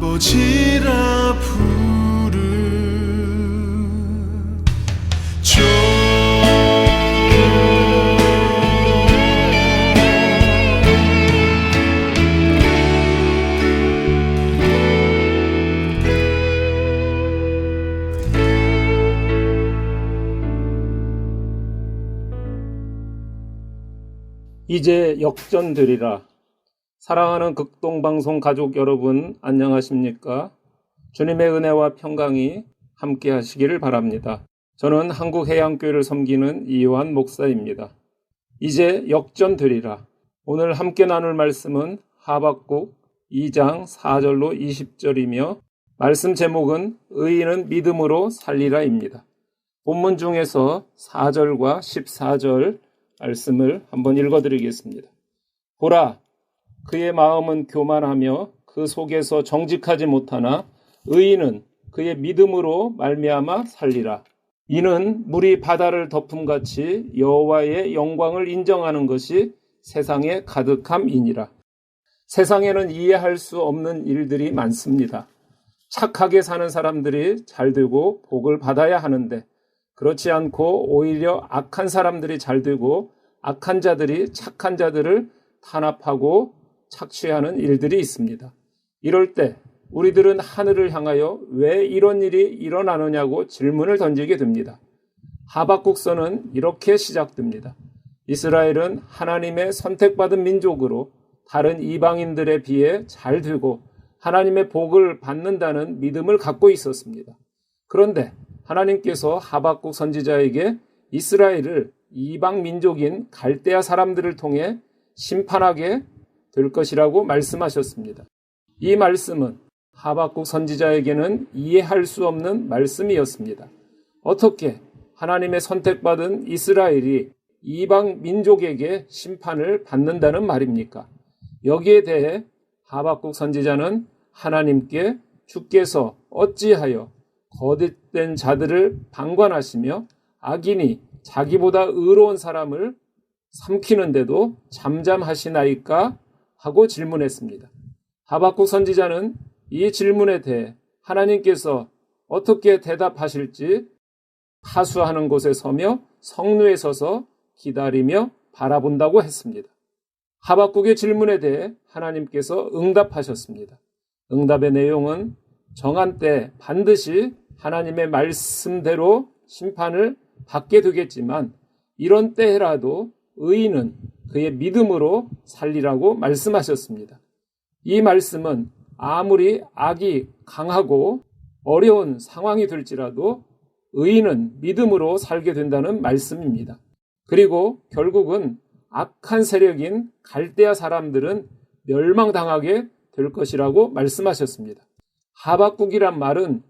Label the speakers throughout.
Speaker 1: 아버지라 부르죠.
Speaker 2: 이제 역전되리라. 사랑하는 극동방송 가족 여러분, 안녕하십니까? 주님의 은혜와 평강이 함께 하시기를 바랍니다. 저는 한국해양교회를 섬기는 이요한 목사입니다. 이제 역전되리라. 오늘 함께 나눌 말씀은 하박국 2장 4절로 20절이며 말씀 제목은 의인은 믿음으로 살리라입니다. 본문 중에서 4절과 14절 말씀을 한번 읽어드리겠습니다. 보라, 그의 마음은 교만하며 그 속에서 정직하지 못하나 의인은 그의 믿음으로 말미암아 살리라. 이는 물이 바다를 덮음같이 여호와의 영광을 인정하는 것이 세상에 가득함이니라. 세상에는 이해할 수 없는 일들이 많습니다. 착하게 사는 사람들이 잘되고 복을 받아야 하는데 그렇지 않고 오히려 악한 사람들이 잘되고 악한 자들이 착한 자들을 탄압하고 착취하는 일들이 있습니다. 이럴 때 우리들은 하늘을 향하여 왜 이런 일이 일어나느냐고 질문을 던지게 됩니다. 하박국서는 이렇게 시작됩니다. 이스라엘은 하나님의 선택받은 민족으로 다른 이방인들에 비해 잘되고 하나님의 복을 받는다는 믿음을 갖고 있었습니다. 그런데 하나님께서 하박국 선지자에게 이스라엘을 이방 민족인 갈대아 사람들을 통해 심판하게 될 것이라고 말씀하셨습니다. 이 말씀은 하박국 선지자에게는 이해할 수 없는 말씀이었습니다. 어떻게 하나님의 선택받은 이스라엘이 이방 민족에게 심판을 받는다는 말입니까? 여기에 대해 하박국 선지자는 하나님께 주께서 어찌하여 거듭된 자들을 방관하시며 악인이 자기보다 의로운 사람을 삼키는데도 잠잠하시나이까 하고 질문했습니다. 하박국 선지자는 이 질문에 대해 하나님께서 어떻게 대답하실지 하수하는 곳에 서며 성루에 서서 기다리며 바라본다고 했습니다. 하박국의 질문에 대해 하나님께서 응답하셨습니다. 응답의 내용은 정한 때 반드시 하나님의 말씀대로 심판을 받게 되겠지만 이런 때라도 의인은 그의 믿음으로 살리라고 말씀하셨습니다. 이 말씀은 아무리 악이 강하고 어려운 상황이 될지라도 의인은 믿음으로 살게 된다는 말씀입니다. 그리고 결국은 악한 세력인 갈대아 사람들은 멸망당하게 될 것이라고 말씀하셨습니다. 하박국이란 말은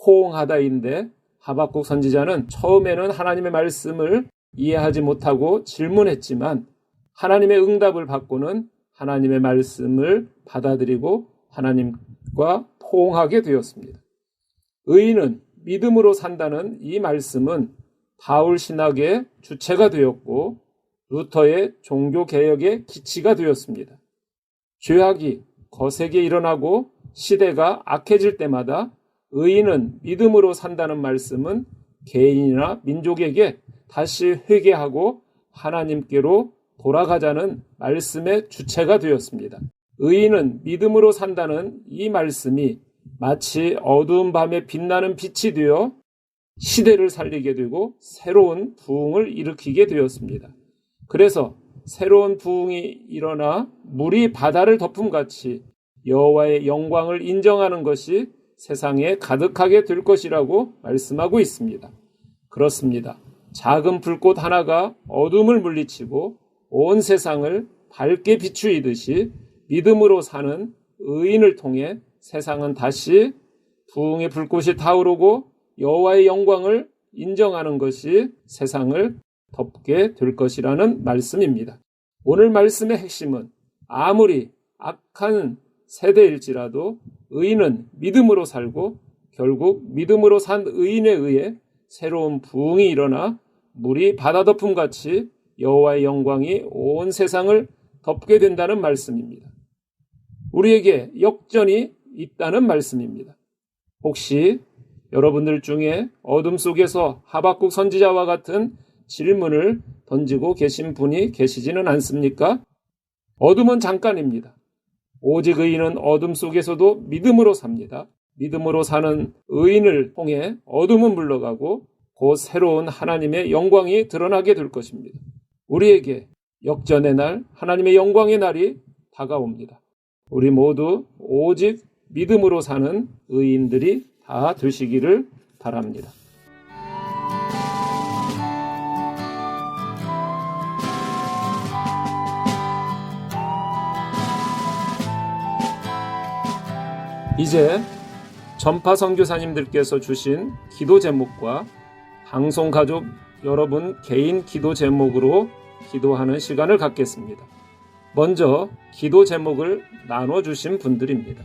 Speaker 2: 호응하다인데 하박국 선지자는 처음에는 하나님의 말씀을 이해하지 못하고 질문했지만 하나님의 응답을 받고는 하나님의 말씀을 받아들이고 하나님과 포옹하게 되었습니다. 의인은 믿음으로 산다는 이 말씀은 바울 신학의 주체가 되었고 루터의 종교개혁의 기치가 되었습니다. 죄악이 거세게 일어나고 시대가 악해질 때마다 의인은 믿음으로 산다는 말씀은 개인이나 민족에게 다시 회개하고 하나님께로 돌아가자는 말씀의 주체가 되었습니다. 의인은 믿음으로 산다는 이 말씀이 마치 어두운 밤에 빛나는 빛이 되어 시대를 살리게 되고 새로운 부흥을 일으키게 되었습니다. 그래서 새로운 부흥이 일어나 물이 바다를 덮음같이 여호와의 영광을 인정하는 것이 세상에 가득하게 될 것이라고 말씀하고 있습니다. 그렇습니다. 작은 불꽃 하나가 어둠을 물리치고 온 세상을 밝게 비추이듯이 믿음으로 사는 의인을 통해 세상은 다시 부흥의 불꽃이 타오르고 여호와의 영광을 인정하는 것이 세상을 덮게 될 것이라는 말씀입니다. 오늘 말씀의 핵심은 아무리 악한 세대일지라도 의인은 믿음으로 살고 결국 믿음으로 산 의인에 의해 새로운 부흥이 일어나 물이 바다 덮음같이 여호와의 영광이 온 세상을 덮게 된다는 말씀입니다. 우리에게 역전이 있다는 말씀입니다. 혹시 여러분들 중에 어둠 속에서 하박국 선지자와 같은 질문을 던지고 계신 분이 계시지는 않습니까? 어둠은 잠깐입니다. 오직 의인은 어둠 속에서도 믿음으로 삽니다. 믿음으로 사는 의인을 통해 어둠은 물러가고 곧 새로운 하나님의 영광이 드러나게 될 것입니다. 우리에게 역전의 날, 하나님의 영광의 날이 다가옵니다. 우리 모두 오직 믿음으로 사는 의인들이 다 되시기를 바랍니다. 이제 전파 선교사님들께서 주신 기도 제목과 방송 가족 여러분 개인 기도 제목으로 기도하는 시간을 갖겠습니다. 먼저 기도 제목을 나눠주신 분들입니다.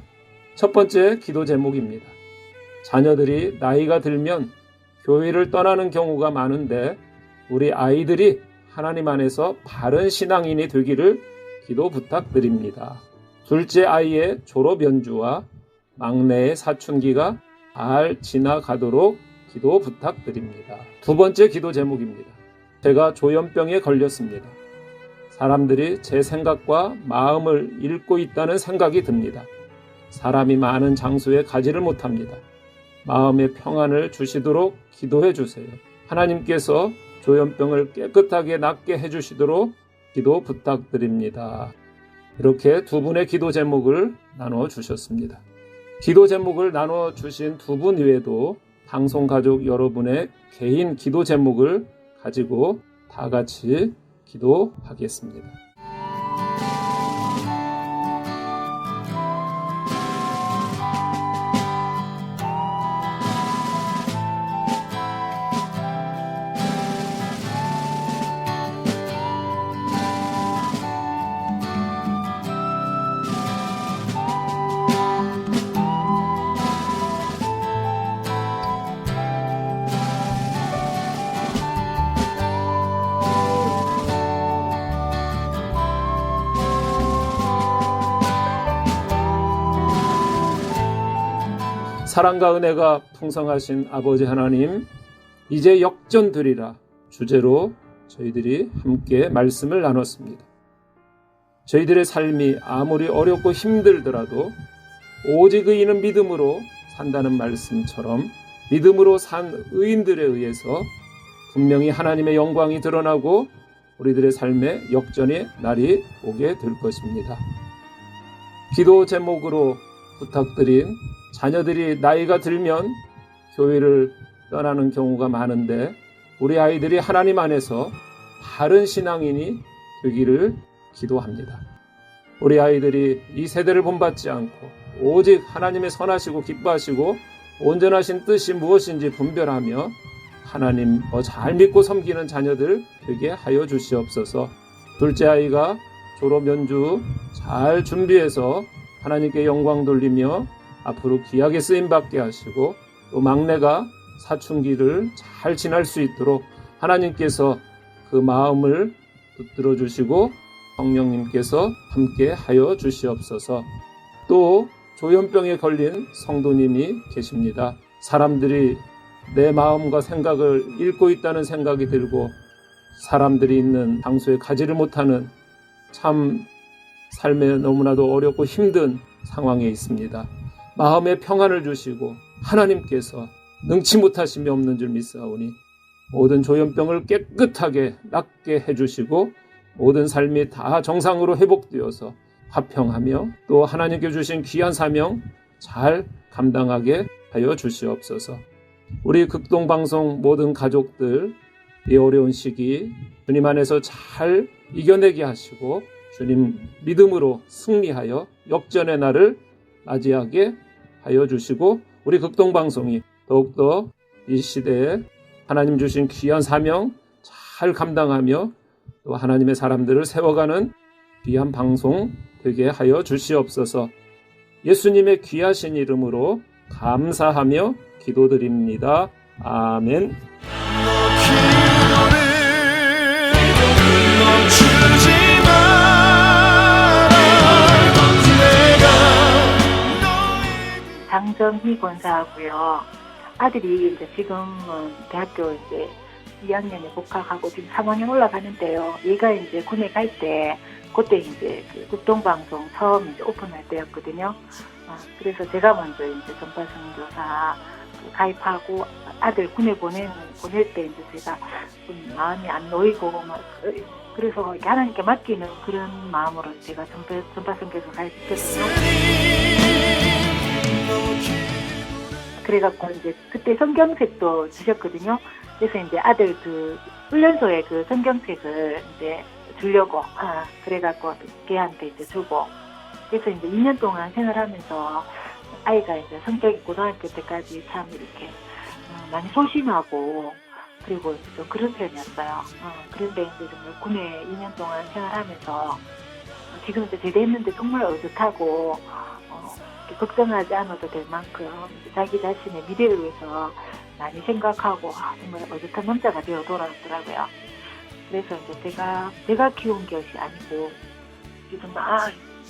Speaker 2: 첫 번째 기도 제목입니다. 자녀들이 나이가 들면 교회를 떠나는 경우가 많은데 우리 아이들이 하나님 안에서 바른 신앙인이 되기를 기도 부탁드립니다. 둘째 아이의 졸업 연주와 막내의 사춘기가 잘 지나가도록 기도 부탁드립니다. 두 번째 기도 제목입니다. 제가 조현병에 걸렸습니다. 사람들이 제 생각과 마음을 읽고 있다는 생각이 듭니다. 사람이 많은 장소에 가지를 못합니다. 마음의 평안을 주시도록 기도해 주세요. 하나님께서 조현병을 깨끗하게 낫게 해주시도록 기도 부탁드립니다. 이렇게 두 분의 기도 제목을 나눠주셨습니다. 기도 제목을 나눠주신 두 분 외에도 방송 가족 여러분의 개인 기도 제목을 가지고 다 같이 기도하겠습니다. 사랑과 은혜가 풍성하신 아버지 하나님, 이제 역전되리라 주제로 저희들이 함께 말씀을 나눴습니다. 저희들의 삶이 아무리 어렵고 힘들더라도 오직 의인은 믿음으로 산다는 말씀처럼 믿음으로 산 의인들에 의해서 분명히 하나님의 영광이 드러나고 우리들의 삶에 역전의 날이 오게 될 것입니다. 기도 제목으로 부탁드린 자녀들이 나이가 들면 교회를 떠나는 경우가 많은데 우리 아이들이 하나님 안에서 바른 신앙인이 되기를 기도합니다. 우리 아이들이 이 세대를 본받지 않고 오직 하나님의 선하시고 기뻐하시고 온전하신 뜻이 무엇인지 분별하며 하나님 잘 믿고 섬기는 자녀들 되게 하여 주시옵소서. 둘째 아이가 졸업 연주 잘 준비해서 하나님께 영광 돌리며 앞으로 귀하게 쓰임받게 하시고 또 막내가 사춘기를 잘 지날 수 있도록 하나님께서 그 마음을 붙들어 주시고 성령님께서 함께 하여 주시옵소서. 또 조현병에 걸린 성도님이 계십니다. 사람들이 내 마음과 생각을 읽고 있다는 생각이 들고 사람들이 있는 장소에 가지를 못하는 참 삶에 너무나도 어렵고 힘든 상황에 있습니다. 마음의 평안을 주시고 하나님께서 능치 못하심이 없는 줄 믿사오니 모든 조현병을 깨끗하게 낫게 해주시고 모든 삶이 다 정상으로 회복되어서 화평하며 또 하나님께 주신 귀한 사명 잘 감당하게 하여 주시옵소서. 우리 극동방송 모든 가족들 이 어려운 시기 주님 안에서 잘 이겨내게 하시고 주님 믿음으로 승리하여 역전의 날을 맞이하게 하여 주시고 우리 극동방송이 더욱더 이 시대에 하나님 주신 귀한 사명 잘 감당하며 또 하나님의 사람들을 세워가는 귀한 방송 되게 하여 주시옵소서. 예수님의 귀하신 이름으로 감사하며 기도드립니다. 아멘.
Speaker 1: 장정희 권사하고요. 아들이 이제 지금은 대학교 이제 2학년에 복학하고 지금 3학년 올라가는데요. 얘가 이제 군에 갈 때 그때 이제 그 국동방송 처음 이제 오픈할 때였거든요. 그래서 제가 먼저 이제 전파선교사 가입하고 아들 군에 보낼 때 이제 제가 좀 마음이 안 놓이고 막 그래서 이렇게 하나님께 맡기는 그런 마음으로 제가 전파선교사 가입했거든요. 그래갖고 이제 그때 성경책도 주셨거든요. 그래서 이제 아들 그 훈련소에 그 성경책을 이제 주려고 그래갖고 걔한테 이제 주고 그래서 이제 2년 동안 생활하면서 아이가 이제 성격이 고등학교 때까지 참 이렇게 많이 소심하고 그리고 좀 그런 편이었어요. 그런데 이제 정말 군에 2년 동안 생활하면서 지금 이제 제대했는데 정말 어긋하고 걱정하지 않아도 될 만큼 자기 자신의 미래를 위해서 많이 생각하고 정말 어긋한 남자가 되어 돌아왔더라고요. 그래서 이제 제가 키운 것이 아니고 지금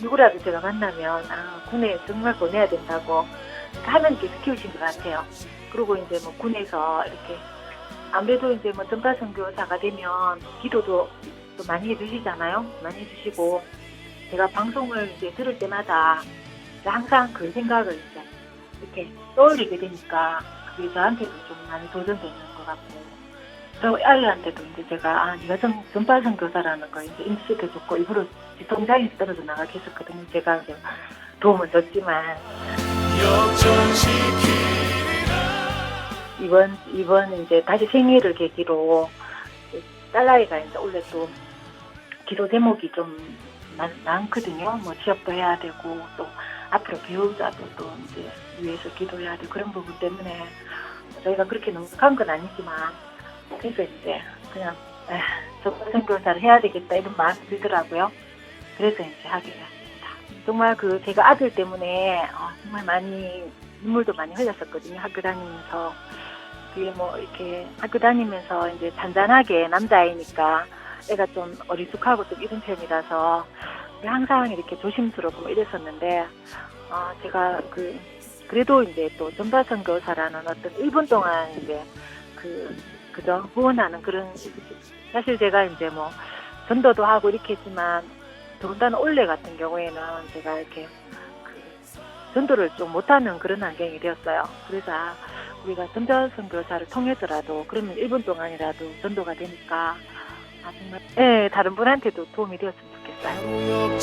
Speaker 1: 누구라도 제가 만나면 군에 정말 보내야 된다고 하나님께서 키우신 것 같아요. 그리고 이제 뭐 군에서 이렇게 아무래도 이제 뭐 전파선교사가 되면 기도도 또 많이 해주시잖아요. 많이 해주시고 제가 방송을 이제 들을 때마다 항상 그 생각을 이제 이렇게 떠올리게 되니까 그게 저한테도 좀 많이 도전되는 것 같고 또 아이한테도 이제 제가 네가 전파선교사라는 걸 이제 인식해줬고 일부러 성장에서 떨어져 나가게 했었거든요. 제가 이제 도움은 줬지만 이번 이제 다시 생일을 계기로 딸아이가 이제 원래 또 기도 제목이 좀 많거든요. 뭐 취업도 해야 되고 또 앞으로 배우자도 또 이제 위해서 기도해야 되고 그런 부분 때문에 저희가 그렇게 넉넉한 건 아니지만 그래서 이제 그냥 전파선교사를 해야 되겠다 이런 마음이 들더라고요. 그래서 이제 하게 됐습니다. 정말 그 제가 아들 때문에 정말 많이 눈물도 많이 흘렸었거든요. 학교 다니면서 그게 뭐 이렇게 학교 다니면서 이제 잔잔하게 남자아이니까 애가 좀 어리숙하고 좀 이런 편이라서 항상 이렇게 조심스럽고 뭐 이랬었는데 제가 그래도 이제 또 전파선교사라는 어떤 1분 동안 이제 그저 후원하는 그런 사실 제가 이제 뭐 전도도 하고 이렇게 했지만 더군다나 올해 같은 경우에는 제가 이렇게 전도를 좀 못하는 그런 환경이 되었어요. 그래서 우리가 전파선교사를 통해서라도 그러면 1분 동안이라도 전도가 되니까 정말 다른 분한테도 도움이 되었으면 좋겠어요.